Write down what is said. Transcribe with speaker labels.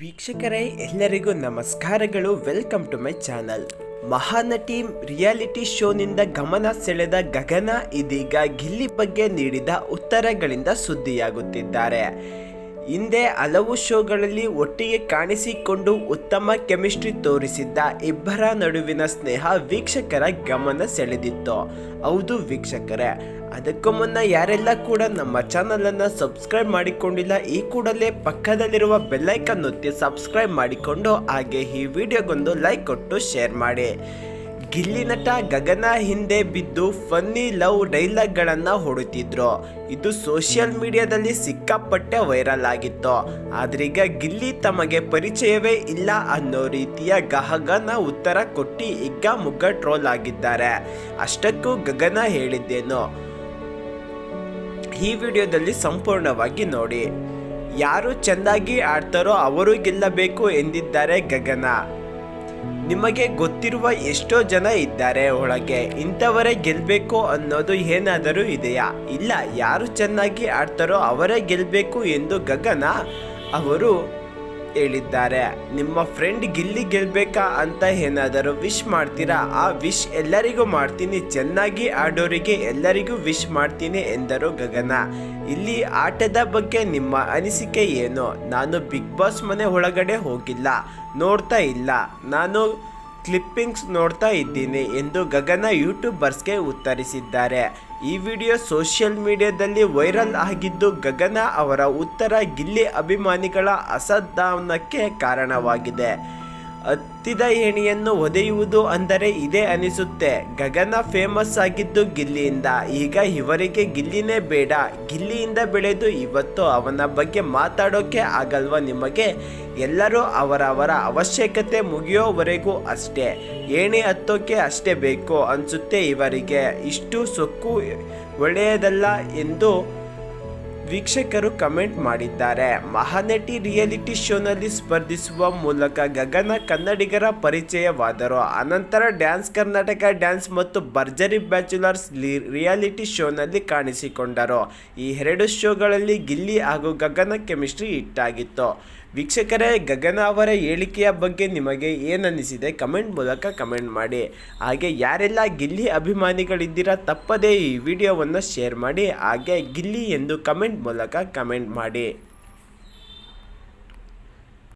Speaker 1: ವೀಕ್ಷಕರೇ ಎಲ್ಲರಿಗೂ ನಮಸ್ಕಾರಗಳು. Welcome to my channel. Mahanati reality ಶೋನಿಂದ ಗಮನ ಸೆಳೆದ ಗಗನ ಇದೀಗ ಗಿಲ್ಲಿ ಬಗ್ಗೆ ನೀಡಿದ ಉತ್ತರಗಳಿಂದ ಸುದ್ದಿಯಾಗುತ್ತಿದ್ದಾರೆ. ಹಿಂದೆ ಹಲವು ಶೋಗಳಲ್ಲಿ ಒಟ್ಟಿಗೆ ಕಾಣಿಸಿಕೊಂಡು ಉತ್ತಮ ಕೆಮಿಸ್ಟ್ರಿ ತೋರಿಸಿದ್ದ ಇಬ್ಬರ ನಡುವಿನ ಸ್ನೇಹ ವೀಕ್ಷಕರ ಗಮನ ಸೆಳೆದಿತ್ತು. ಹೌದು ವೀಕ್ಷಕರೇ, ಅದಕ್ಕೂ ಮುನ್ನ ಯಾರೆಲ್ಲ ಕೂಡ ನಮ್ಮ ಚಾನಲನ್ನು ಸಬ್ಸ್ಕ್ರೈಬ್ ಮಾಡಿಕೊಂಡಿಲ್ಲ, ಈ ಕೂಡಲೇ ಪಕ್ಕದಲ್ಲಿರುವ ಬೆಲ್ಲೈಕನ್ ಒತ್ತಿ ಸಬ್ಸ್ಕ್ರೈಬ್ ಮಾಡಿಕೊಂಡು ಹಾಗೆ ಈ ವಿಡಿಯೋಗೊಂದು ಲೈಕ್ ಕೊಟ್ಟು ಶೇರ್ ಮಾಡಿ. ಗಿಲ್ಲಿ ನಟ ಗಗನ ಹಿಂದೆ ಬಿದ್ದು ಫನ್ನಿ ಲವ್ ಡೈಲಾಗ್ಗಳನ್ನು ಹೊಡುತ್ತಿದ್ರು. ಇದು ಸೋಷಿಯಲ್ ಮೀಡಿಯಾದಲ್ಲಿ ಸಿಕ್ಕಾಪಟ್ಟೆ ವೈರಲ್ ಆಗಿತ್ತು. ಆದ್ರೀಗ ಗಿಲ್ಲಿ ತಮಗೆ ಪರಿಚಯವೇ ಇಲ್ಲ ಅನ್ನೋ ರೀತಿಯ ಗಗನ ಉತ್ತರ ಕೊಟ್ಟು ಹಿಗ್ಗಾಮುಗ್ಗಾ ಟ್ರೋಲ್ ಆಗಿದ್ದಾರೆ. ಅಷ್ಟಕ್ಕೂ ಗಗನ ಹೇಳಿದ್ದೇನು ಈ ವಿಡಿಯೋದಲ್ಲಿ ಸಂಪೂರ್ಣವಾಗಿ ನೋಡಿ. ಯಾರು ಚೆನ್ನಾಗಿ ಆಡ್ತಾರೋ ಅವರು ಗೆಲ್ಲಬೇಕು ಎಂದಿದ್ದಾರೆ ಗಗನ. ನಿಮಗೆ ಗೊತ್ತಿರುವ ಎಷ್ಟೋ ಜನ ಇದ್ದಾರೆ ಒಳಗೆ, ಇಂಥವರೇ ಗೆಲ್ಲಬೇಕು ಅನ್ನೋದು ಏನಾದರೂ ಇದೆಯಾ? ಇಲ್ಲ, ಯಾರು ಚೆನ್ನಾಗಿ ಆಡ್ತಾರೋ ಅವರೇ ಗೆಲ್ಲಬೇಕು ಎಂದು ಗಗನ ಅವರು ಹೇಳಿದ್ದಾರೆ. ನಿಮ್ಮ ಫ್ರೆಂಡ್ ಗಿಲ್ಲಿ ಗೆಲ್ಲಬೇಕಾ ಅಂತ ಏನಾದರೂ ವಿಶ್ ಮಾಡ್ತೀರಾ? ಆ ವಿಶ್ ಎಲ್ಲರಿಗೂ ಮಾಡ್ತೀನಿ, ಚೆನ್ನಾಗಿ ಆಡೋರಿಗೆ ಎಲ್ಲರಿಗೂ ವಿಶ್ ಮಾಡ್ತೀನಿ ಎಂದರು ಗಗನ. ಇಲ್ಲಿ ಆಟದ ಬಗ್ಗೆ ನಿಮ್ಮ ಅನಿಸಿಕೆ ಏನು? ನಾನು ಬಿಗ್ ಬಾಸ್ ಮನೆ ಒಳಗಡೆ ಹೋಗಿಲ್ಲ, ನೋಡ್ತಾ ಇಲ್ಲ, ನಾನು ಕ್ಲಿಪ್ಪಿಂಗ್ಸ್ ನೋಡ್ತಾ ಇದ್ದೀನಿ ಎಂದು ಗಗನ ಯೂಟ್ಯೂಬರ್ಸ್ಗೆ ಉತ್ತರಿಸಿದ್ದಾರೆ. ಈ ವಿಡಿಯೋ ಸೋಷಿಯಲ್ ಮೀಡಿಯಾದಲ್ಲಿ ವೈರಲ್ ಆಗಿದ್ದು, ಗಗನ ಅವರ ಉತ್ತರ ಗಿಲ್ಲಿ ಅಭಿಮಾನಿಗಳ ಅಸಮಾಧಾನಕ್ಕೆ ಕಾರಣವಾಗಿದೆ. ಹತ್ತಿದ ಏಣಿಯನ್ನು ಒದೆಯುವುದು ಅಂದರೆ ಇದೇ ಅನಿಸುತ್ತೆ. ಗಗನ ಫೇಮಸ್ ಆಗಿದ್ದು ಗಿಲ್ಲಿಯಿಂದ, ಈಗ ಇವರಿಗೆ ಗಿಲ್ಲಿನೇ ಬೇಡ. ಗಿಲ್ಲಿಯಿಂದ ಬೆಳೆದು ಇವತ್ತು ಅವನ ಬಗ್ಗೆ ಮಾತಾಡೋಕೆ ಆಗಲ್ವ ನಿಮಗೆ? ಎಲ್ಲರೂ ಅವರವರ ಅವಶ್ಯಕತೆ ಮುಗಿಯೋವರೆಗೂ ಅಷ್ಟೇ, ಏಣಿ ಹತ್ತೋಕೆ ಅಷ್ಟೇ ಬೇಕು ಅನಿಸುತ್ತೆ ಇವರಿಗೆ. ಇಷ್ಟು ಸೊಕ್ಕು ಒಳ್ಳೆಯದಲ್ಲ ಎಂದು ವೀಕ್ಷಕರು ಕಮೆಂಟ್ ಮಾಡಿದ್ದಾರೆ. ಮಹಾನಟಿ ರಿಯಾಲಿಟಿ ಶೋನಲ್ಲಿ ಸ್ಪರ್ಧಿಸುವ ಮೂಲಕ ಗಗನ ಕನ್ನಡಿಗರ ಪರಿಚಯವಾದರು. ಅನಂತರ ಡ್ಯಾನ್ಸ್ ಕರ್ನಾಟಕ ಡ್ಯಾನ್ಸ್ ಮತ್ತು ಭರ್ಜರಿ ಬ್ಯಾಚುಲರ್ಸ್ ರಿಯಾಲಿಟಿ ಶೋನಲ್ಲಿ ಕಾಣಿಸಿಕೊಂಡರು. ಈ ಎರಡು ಶೋಗಳಲ್ಲಿ ಗಿಲ್ಲಿ ಹಾಗೂ ಗಗನ ಕೆಮಿಸ್ಟ್ರಿ ಹಿಟ್ಟಾಗಿತ್ತು. ವೀಕ್ಷಕರೇ, ಗಗನ ಅವರ ಹೇಳಿಕೆಯ ಬಗ್ಗೆ ನಿಮಗೆ ಏನನ್ನಿಸಿದೆ ಕಮೆಂಟ್ ಮೂಲಕ ಕಮೆಂಟ್ ಮಾಡಿ. ಹಾಗೆ ಯಾರೆಲ್ಲ ಗಿಲ್ಲಿ ಅಭಿಮಾನಿಗಳಿದ್ದೀರಾ ತಪ್ಪದೇ ಈ ವಿಡಿಯೋವನ್ನು ಶೇರ್ ಮಾಡಿ, ಹಾಗೆ ಗಿಲ್ಲಿ ಎಂದು ಕಮೆಂಟ್ ಮೂಲಕ ಕಮೆಂಟ್ ಮಾಡಿ.